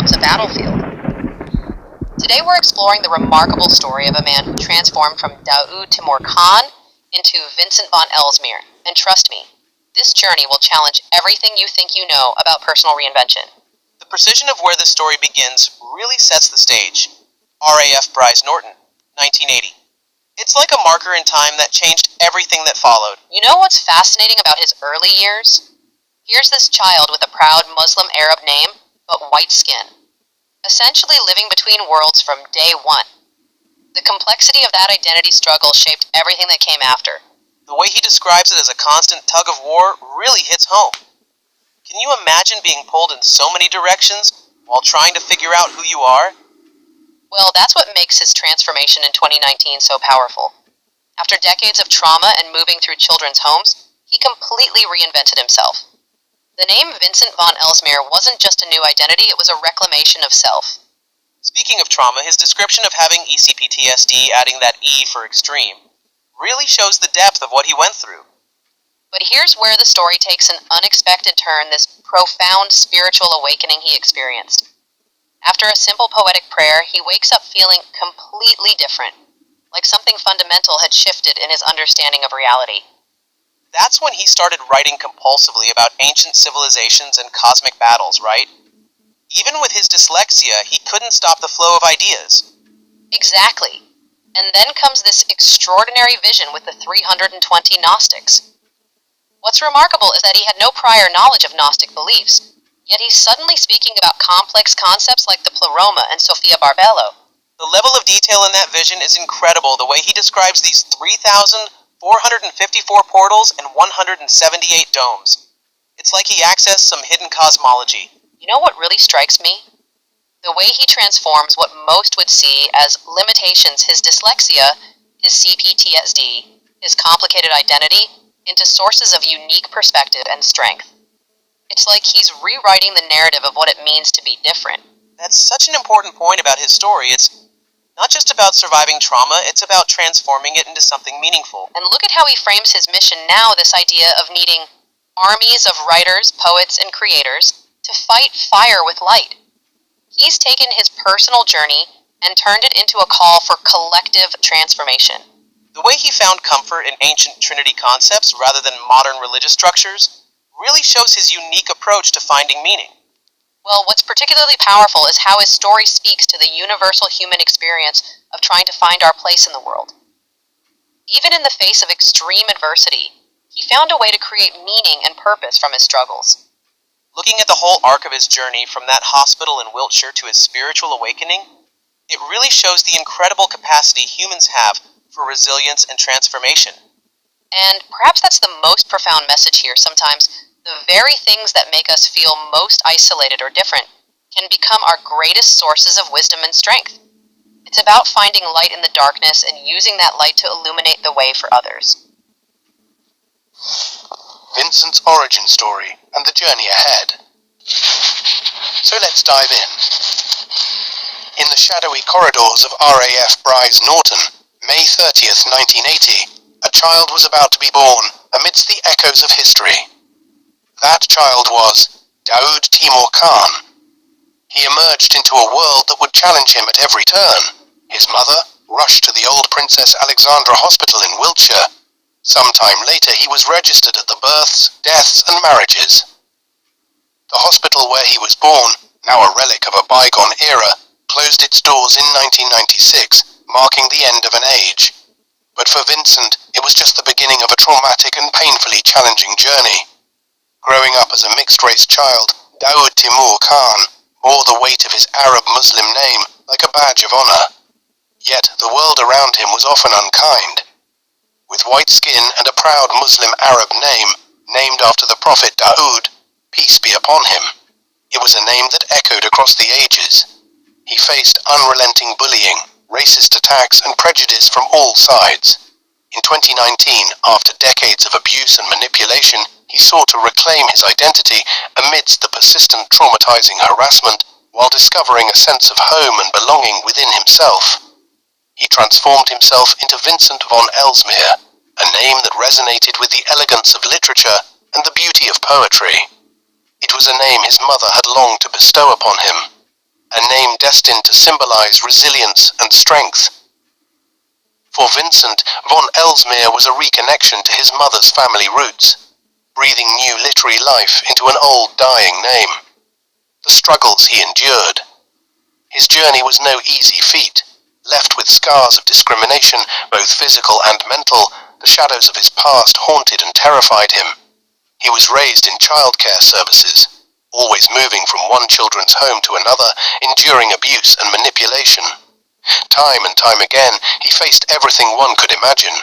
becomes a battlefield. Today we're exploring the remarkable story of a man who transformed from Daoud Timur Khan into Vincent von Ellesmere. And trust me, this journey will challenge everything you think you know about personal reinvention. The precision of where the story begins really sets the stage. RAF Bryce Norton, 1980. It's like a marker in time that changed everything that followed. You know what's fascinating about his early years? Here's this child with a proud Muslim Arab name, but white skin, essentially living between worlds from day one. The complexity of that identity struggle shaped everything that came after. The way he describes it as a constant tug of war really hits home. Can you imagine being pulled in so many directions while trying to figure out who you are? Well, that's what makes his transformation in 2019 so powerful. After decades of trauma and moving through children's homes, he completely reinvented himself. The name Vincent von Ellesmere wasn't just a new identity, it was a reclamation of self. Speaking of trauma, his description of having ECPTSD, adding that E for extreme, really shows the depth of what he went through. But here's where the story takes an unexpected turn, this profound spiritual awakening he experienced. After a simple poetic prayer, he wakes up feeling completely different, like something fundamental had shifted in his understanding of reality. That's when he started writing compulsively about ancient civilizations and cosmic battles, right? Even with his dyslexia, he couldn't stop the flow of ideas. Exactly. And then comes this extraordinary vision with the 320 Gnostics. What's remarkable is that he had no prior knowledge of Gnostic beliefs, yet he's suddenly speaking about complex concepts like the Pleroma and Sophia Barbello. The level of detail in that vision is incredible, the way he describes these 3,454 portals and 178 domes. It's like he accessed some hidden cosmology. You know what really strikes me? The way he transforms what most would see as limitations, his dyslexia, his CPTSD, his complicated identity, into sources of unique perspective and strength. It's like he's rewriting the narrative of what it means to be different. That's such an important point about his story. It's not just about surviving trauma, it's about transforming it into something meaningful. And look at how he frames his mission now, this idea of needing armies of writers, poets, and creators to fight fire with light. He's taken his personal journey and turned it into a call for collective transformation. The way he found comfort in ancient Trinity concepts rather than modern religious structures really shows his unique approach to finding meaning. Well, what's particularly powerful is how his story speaks to the universal human experience of trying to find our place in the world. Even in the face of extreme adversity, he found a way to create meaning and purpose from his struggles. Looking at the whole arc of his journey from that hospital in Wiltshire to his spiritual awakening, it really shows the incredible capacity humans have for resilience and transformation. And perhaps that's the most profound message here. Sometimes the very things that make us feel most isolated or different can become our greatest sources of wisdom and strength. It's about finding light in the darkness and using that light to illuminate the way for others. Vincent's origin story and the journey ahead. So let's dive in. In the shadowy corridors of RAF Bryce Norton, May 30th, 1980, a child was about to be born amidst the echoes of history. That child was Daoud Timur Khan. He emerged into a world that would challenge him at every turn. His mother rushed to the old Princess Alexandra Hospital in Wiltshire. Sometime later he was registered at the births, deaths and marriages. The hospital where he was born, now a relic of a bygone era, closed its doors in 1996, marking the end of an age. But for Vincent, it was just the beginning of a traumatic and painfully challenging journey. Growing up as a mixed-race child, Daoud Timur Khan bore the weight of his Arab-Muslim name like a badge of honor. Yet the world around him was often unkind. With white skin and a proud Muslim Arab name, named after the Prophet Daoud, peace be upon him, it was a name that echoed across the ages. He faced unrelenting bullying, racist attacks and prejudice from all sides. In 2019, after decades of abuse and manipulation, he sought to reclaim his identity amidst the persistent traumatizing harassment while discovering a sense of home and belonging within himself. He transformed himself into Vincent von Ellesmere, a name that resonated with the elegance of literature and the beauty of poetry. It was a name his mother had longed to bestow upon him. a name destined to symbolize resilience and strength. For Vincent, von Ellesmere was a reconnection to his mother's family roots, breathing new literary life into an old, dying name. The struggles he endured. His journey was no easy feat. Left with scars of discrimination, both physical and mental, the shadows of his past haunted and terrified him. He was raised in childcare services, always moving from one children's home to another, enduring abuse and manipulation. Time and time again, he faced everything one could imagine,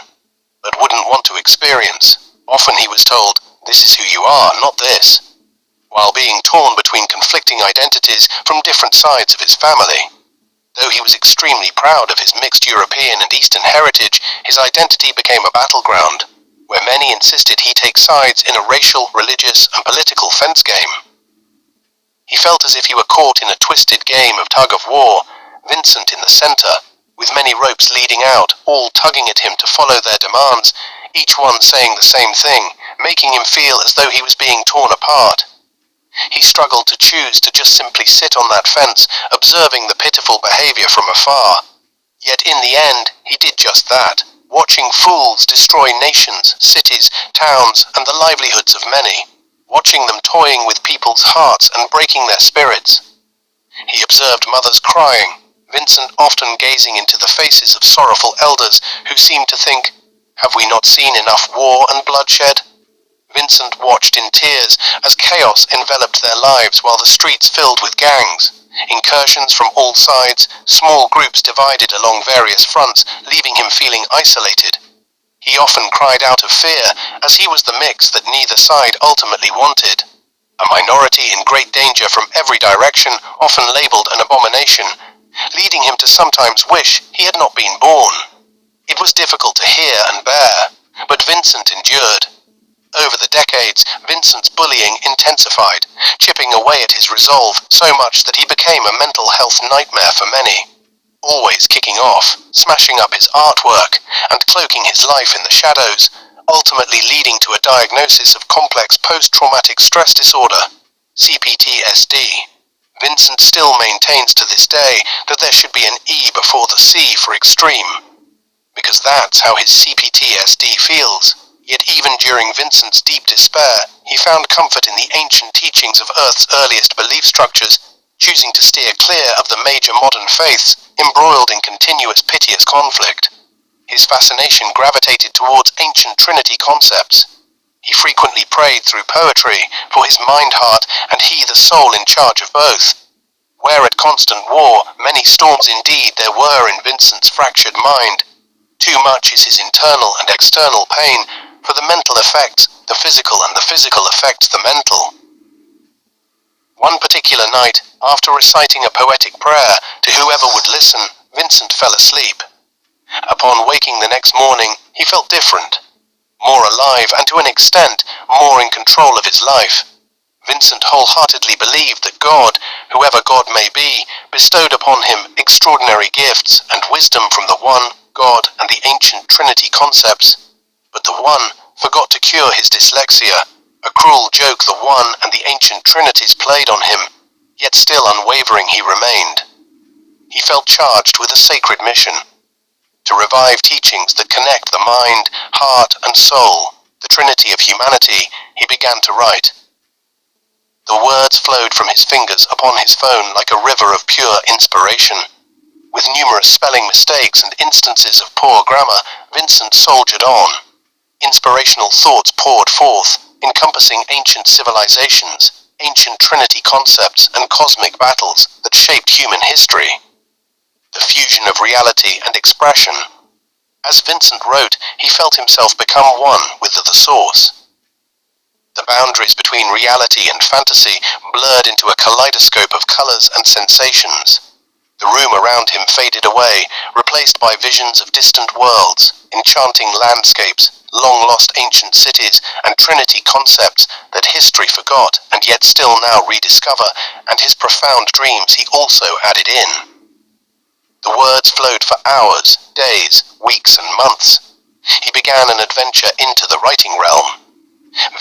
but wouldn't want to experience. Often he was told, "This is who you are, not this," while being torn between conflicting identities from different sides of his family. Though he was extremely proud of his mixed European and Eastern heritage, his identity became a battleground, where many insisted he take sides in a racial, religious, and political fence game. He felt as if he were caught in a twisted game of tug-of-war, Vincent in the center, with many ropes leading out, all tugging at him to follow their demands, each one saying the same thing, making him feel as though he was being torn apart. He struggled to choose to just simply sit on that fence, observing the pitiful behavior from afar. Yet in the end, he did just that, watching fools destroy nations, cities, towns, and the livelihoods of many, watching them toying with people's hearts and breaking their spirits. He observed mothers crying, Vincent often gazing into the faces of sorrowful elders who seemed to think, "Have we not seen enough war and bloodshed?" Vincent watched in tears as chaos enveloped their lives while the streets filled with gangs, incursions from all sides, small groups divided along various fronts, leaving him feeling isolated. He often cried out of fear, as he was the mix that neither side ultimately wanted. A minority in great danger from every direction, often labeled an abomination, leading him to sometimes wish he had not been born. It was difficult to hear and bear, but Vincent endured. Over the decades, Vincent's bullying intensified, chipping away at his resolve so much that he became a mental health nightmare for many. Always kicking off, smashing up his artwork, and cloaking his life in the shadows, ultimately leading to a diagnosis of complex post-traumatic stress disorder, CPTSD. Vincent still maintains to this day that there should be an E before the C for extreme, because that's how his CPTSD feels. Yet even during Vincent's deep despair, he found comfort in the ancient teachings of Earth's earliest belief structures, choosing to steer clear of the major modern faiths, embroiled in continuous piteous conflict. His fascination gravitated towards ancient Trinity concepts. He frequently prayed through poetry for his mind-heart and he the soul in charge of both. Where at constant war, many storms indeed there were in Vincent's fractured mind. Too much is his internal and external pain, for the mental effects the physical and the physical effects the mental. One particular night, after reciting a poetic prayer to whoever would listen, Vincent fell asleep. Upon waking the next morning, he felt different, more alive and to an extent, more in control of his life. Vincent wholeheartedly believed that God, whoever God may be, bestowed upon him extraordinary gifts and wisdom from the one, God, and the ancient Trinity concepts. But the one forgot to cure his dyslexia, a cruel joke the one and the ancient Trinities played on him, yet still unwavering he remained. He felt charged with a sacred mission, to revive teachings that connect the mind, heart, and soul, the Trinity of humanity. He began to write. The words flowed from his fingers upon his phone like a river of pure inspiration. With numerous spelling mistakes and instances of poor grammar, Vincent soldiered on. Inspirational thoughts poured forth, encompassing ancient civilizations, ancient Trinity concepts, and cosmic battles that shaped human history. The fusion of reality and expression. As Vincent wrote, he felt himself become one with the source. The boundaries between reality and fantasy blurred into a kaleidoscope of colors and sensations. The room around him faded away, replaced by visions of distant worlds, enchanting landscapes, long-lost ancient cities, and Trinity concepts that history forgot and yet still now rediscover, and his profound dreams he also added in. The words flowed for hours, days, weeks, and months. He began an adventure into the writing realm.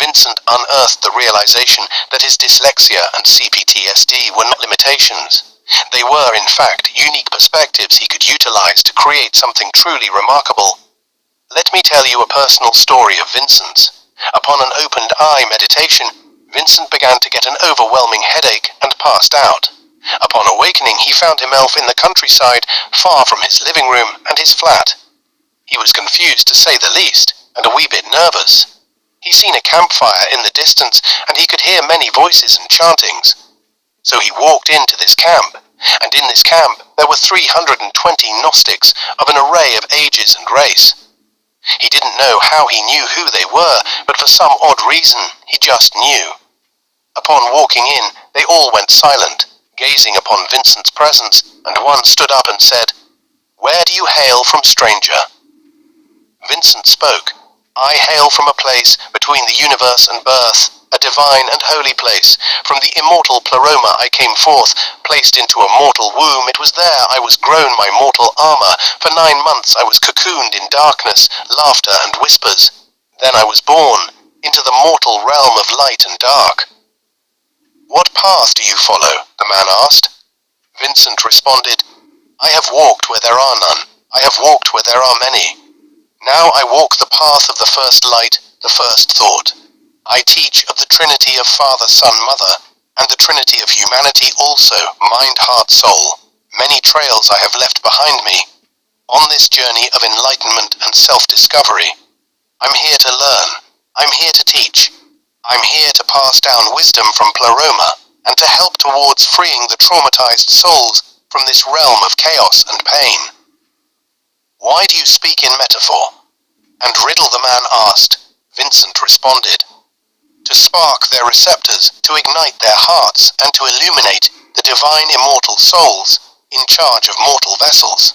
Vincent unearthed the realization that his dyslexia and CPTSD were not limitations. They were, in fact, unique perspectives he could utilize to create something truly remarkable. Let me tell you a personal story of Vincent's. Upon an opened-eye meditation, Vincent began to get an overwhelming headache and passed out. Upon awakening, he found himself in the countryside, far from his living room and his flat. He was confused, to say the least, and a wee bit nervous. He seen a campfire in the distance, and he could hear many voices and chantings. So he walked into this camp, and in this camp there were 320 Gnostics of an array of ages and race. He didn't know how he knew who they were, but for some odd reason, he just knew. Upon walking in, they all went silent, gazing upon Vincent's presence, and one stood up and said, "Where do you hail from, stranger?" Vincent spoke. "I hail from a place between the universe and birth, a divine and holy place. From the immortal pleroma I came forth, placed into a mortal womb. It was there I was grown my mortal armor. For 9 months I was cocooned in darkness, laughter and whispers. Then I was born into the mortal realm of light and dark." "What path do you follow?" the man asked. Vincent responded, "I have walked where there are none. I have walked where there are many. Now I walk the path of the first light, the first thought. I teach of the Trinity of Father, Son, Mother, and the Trinity of humanity also, mind, heart, soul. Many trails I have left behind me. On this journey of enlightenment and self-discovery, I'm here to learn. I'm here to teach. I'm here to pass down wisdom from pleroma and to help towards freeing the traumatized souls from this realm of chaos and pain." "Why do you speak in metaphor?" and riddle the man asked. Vincent responded, "To spark their receptors, to ignite their hearts, and to illuminate the divine immortal souls in charge of mortal vessels,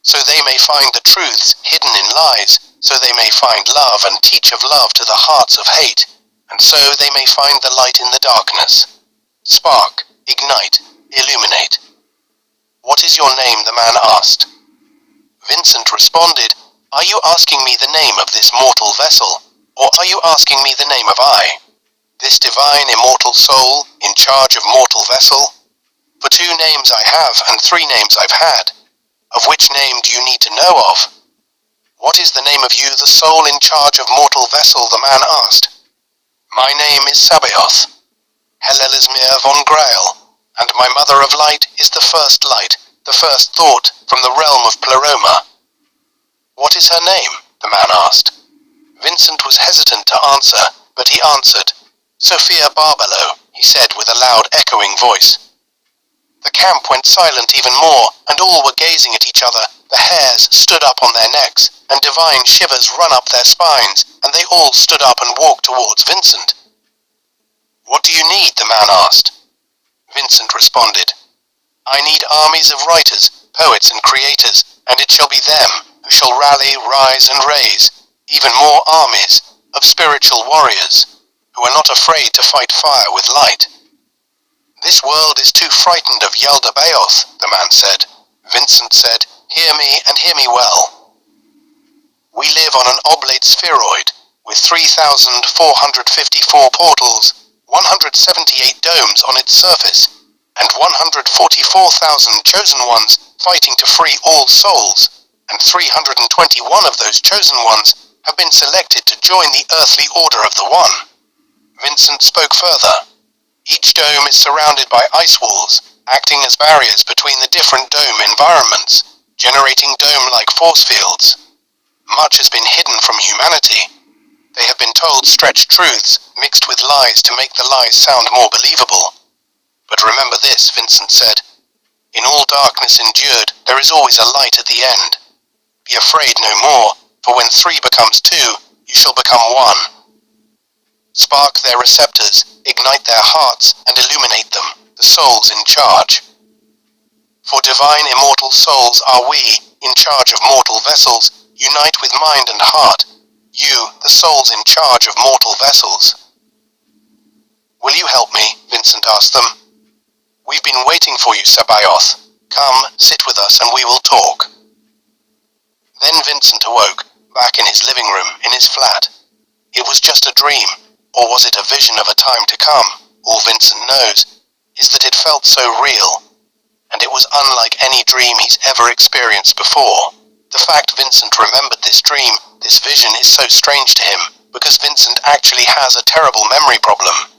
so they may find the truths hidden in lies, so they may find love and teach of love to the hearts of hate, and so they may find the light in the darkness. Spark, ignite, illuminate." "What is your name?" the man asked. Vincent responded, "Are you asking me the name of this mortal vessel, or are you asking me the name of I, this divine immortal soul in charge of mortal vessel? For 2 names I have and 3 names I've had. Of which name do you need to know of?" "What is the name of you, the soul in charge of mortal vessel?" the man asked. "My name is Sabaoth, Helelismir von Grail, and my mother of light is the first light, the first thought from the realm of pleroma." "What is her name?" the man asked. Vincent was hesitant to answer, but he answered. "Sophia Barbelo," he said with a loud echoing voice. The camp went silent even more, and all were gazing at each other. The hairs stood up on their necks, and divine shivers run up their spines, and they all stood up and walked towards Vincent. "What do you need?" the man asked. Vincent responded, "I need armies of writers, poets and creators, and it shall be them who shall rally, rise and raise, even more armies of spiritual warriors, who are not afraid to fight fire with light." "This world is too frightened of Yaldabaoth," the man said. Vincent said, "Hear me and hear me well. We live on an oblate spheroid with 3,454 portals, 178 domes on its surface, and 144,000 chosen ones fighting to free all souls, and 321 of those chosen ones have been selected to join the earthly order of the One." Vincent spoke further. "Each dome is surrounded by ice walls, acting as barriers between the different dome environments, generating dome-like force fields. Much has been hidden from humanity. They have been told stretched truths mixed with lies to make the lies sound more believable. But remember this," Vincent said. "In all darkness endured, there is always a light at the end. Be afraid no more, for when 3 becomes 2, you shall become 1. Spark their receptors, ignite their hearts, and illuminate them, the souls in charge. For divine immortal souls are we, in charge of mortal vessels, unite with mind and heart, you, the souls in charge of mortal vessels." "Will you help me?" Vincent asked them. "We've been waiting for you, Sabaoth. Come, sit with us and we will talk." Then Vincent awoke, back in his living room, in his flat. It was just a dream, or was it a vision of a time to come? All Vincent knows is that it felt so real. and it was unlike any dream he's ever experienced before. The fact Vincent remembered this dream, this vision, is so strange to him, because Vincent actually has a terrible memory problem.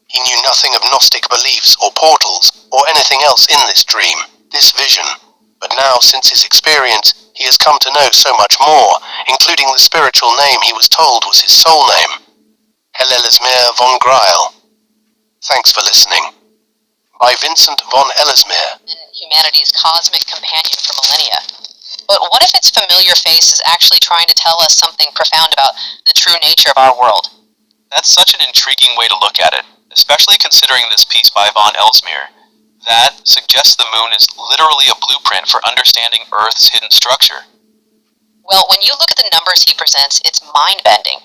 He knew nothing of Gnostic beliefs or portals, or anything else in this dream, this vision. But now, since his experience, he has come to know so much more, including the spiritual name he was told was his soul name. Ellesmere von Greil. Thanks for listening. By Vincent von Ellesmere. And humanity's cosmic companion for millennia. But what if its familiar face is actually trying to tell us something profound about the true nature of our world? That's such an intriguing way to look at it, especially considering this piece by von Ellesmere. That suggests the moon is literally a blueprint for understanding Earth's hidden structure. Well, when you look at the numbers he presents, it's mind-bending.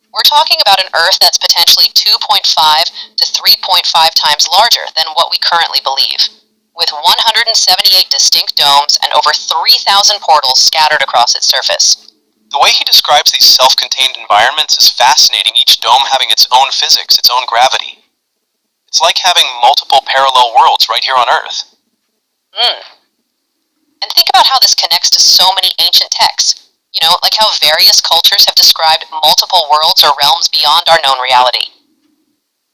We're talking about an Earth that's potentially 2.5 to 3.5 times larger than what we currently believe, with 178 distinct domes and over 3,000 portals scattered across its surface. The way he describes these self-contained environments is fascinating, each dome having its own physics, its own gravity. It's like having multiple parallel worlds right here on Earth. And think about how this connects to so many ancient texts. You know, like how various cultures have described multiple worlds or realms beyond our known reality.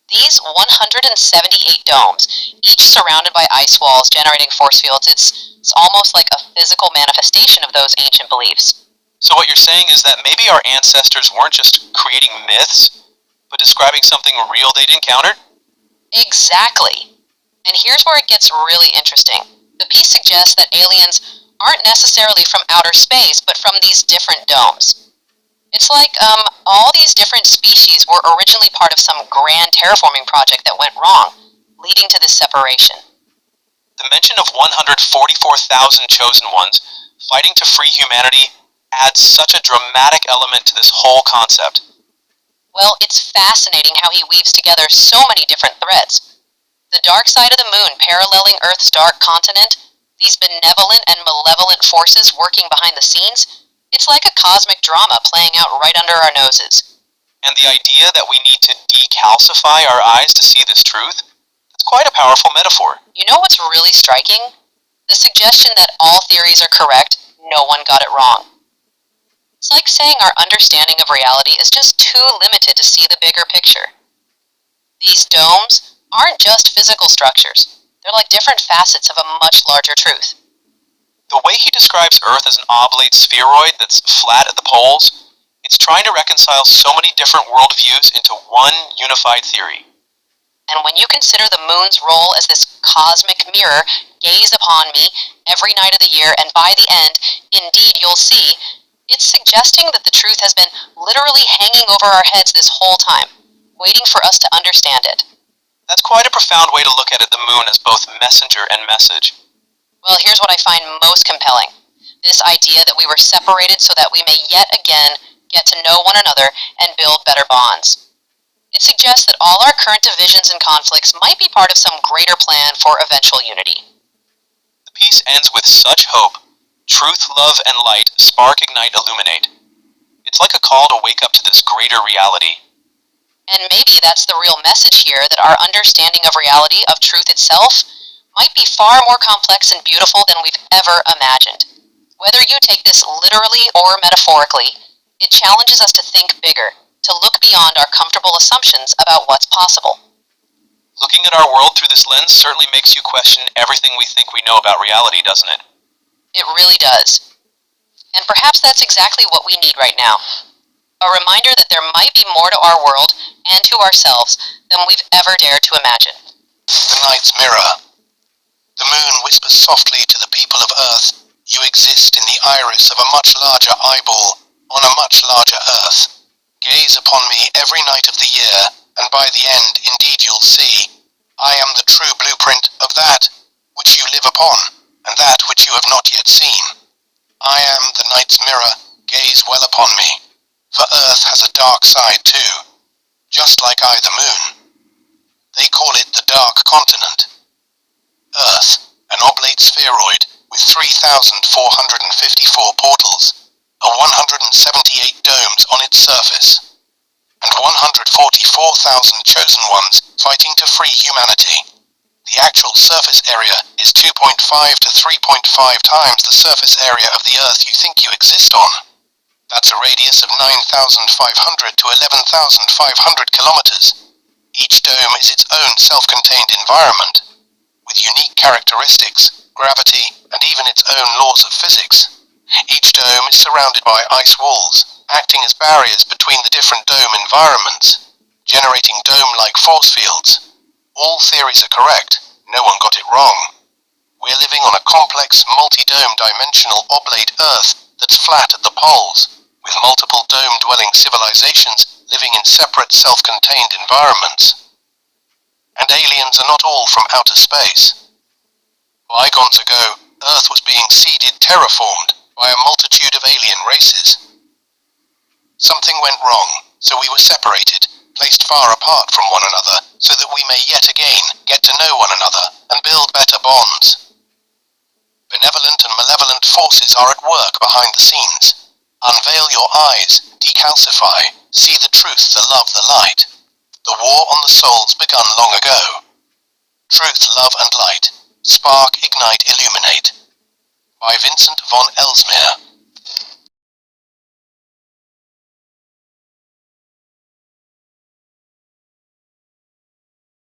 These 178 domes, each surrounded by ice walls generating force fields, it's almost like a physical manifestation of those ancient beliefs. So what you're saying is that maybe our ancestors weren't just creating myths, but describing something real they'd encountered? Exactly. And here's where it gets really interesting. The piece suggests that aliens aren't necessarily from outer space, but from these different domes. It's like all these different species were originally part of some grand terraforming project that went wrong, leading to this separation. The mention of 144,000 chosen ones fighting to free humanity adds such a dramatic element to this whole concept. Well, it's fascinating how he weaves together so many different threads. The dark side of the moon paralleling Earth's dark continent, these benevolent and malevolent forces working behind the scenes, it's like a cosmic drama playing out right under our noses. And the idea that we need to decalcify our eyes to see this truth, that's quite a powerful metaphor. You know what's really striking? The suggestion that all theories are correct, no one got it wrong. It's like saying our understanding of reality is just too limited to see the bigger picture. These domes aren't just physical structures. They're like different facets of a much larger truth. The way he describes Earth as an oblate spheroid that's flat at the poles, it's trying to reconcile so many different worldviews into one unified theory. And when you consider the moon's role as this cosmic mirror, gaze upon me every night of the year, and by the end, indeed you'll see, it's suggesting that the truth has been literally hanging over our heads this whole time, waiting for us to understand it. That's quite a profound way to look at it, the moon as both messenger and message. Well, here's what I find most compelling. This idea that we were separated so that we may yet again get to know one another and build better bonds. It suggests that all our current divisions and conflicts might be part of some greater plan for eventual unity. The piece ends with such hope. Truth, love, and light spark, ignite, illuminate. It's like a call to wake up to this greater reality. And maybe that's the real message here, that our understanding of reality, of truth itself, might be far more complex and beautiful than we've ever imagined. Whether you take this literally or metaphorically, it challenges us to think bigger, to look beyond our comfortable assumptions about what's possible. Looking at our world through this lens certainly makes you question everything we think we know about reality, doesn't it? It really does. And perhaps that's exactly what we need right now. A reminder that there might be more to our world and to ourselves than we've ever dared to imagine. The Night's Mirror. The moon whispers softly to the people of Earth, "You exist in the iris of a much larger eyeball, on a much larger Earth. Gaze upon me every night of the year, and by the end, indeed you'll see, I am the true blueprint of that which you live upon, and that which you have not yet seen. I am the Night's Mirror, gaze well upon me, for Earth has a dark side too, just like I the moon. They call it the Dark Continent. Earth, an oblate spheroid with 3,454 portals, and 178 domes on its surface, and 144,000 chosen ones fighting to free humanity. The actual surface area is 2.5 to 3.5 times the surface area of the Earth you think you exist on. That's a radius of 9,500 to 11,500 kilometers. Each dome is its own self-contained environment, with unique characteristics, gravity, and even its own laws of physics. Each dome is surrounded by ice walls, acting as barriers between the different dome environments, generating dome-like force fields. All theories are correct, no one got it wrong. We're living on a complex, multi-dome dimensional oblate Earth that's flat at the poles, with multiple dome-dwelling civilizations living in separate self-contained environments. And aliens are not all from outer space. Bygones ago, Earth was being seeded terraformed by a multitude of alien races. Something went wrong, so we were separated, placed far apart from one another, so that we may yet again get to know one another and build better bonds. Benevolent and malevolent forces are at work behind the scenes. Unveil your eyes, decalcify, see the truth, the love, the light. The war on the soul's begun long ago. Truth, love and light. Spark, ignite, illuminate. By Vincent von Elsmere.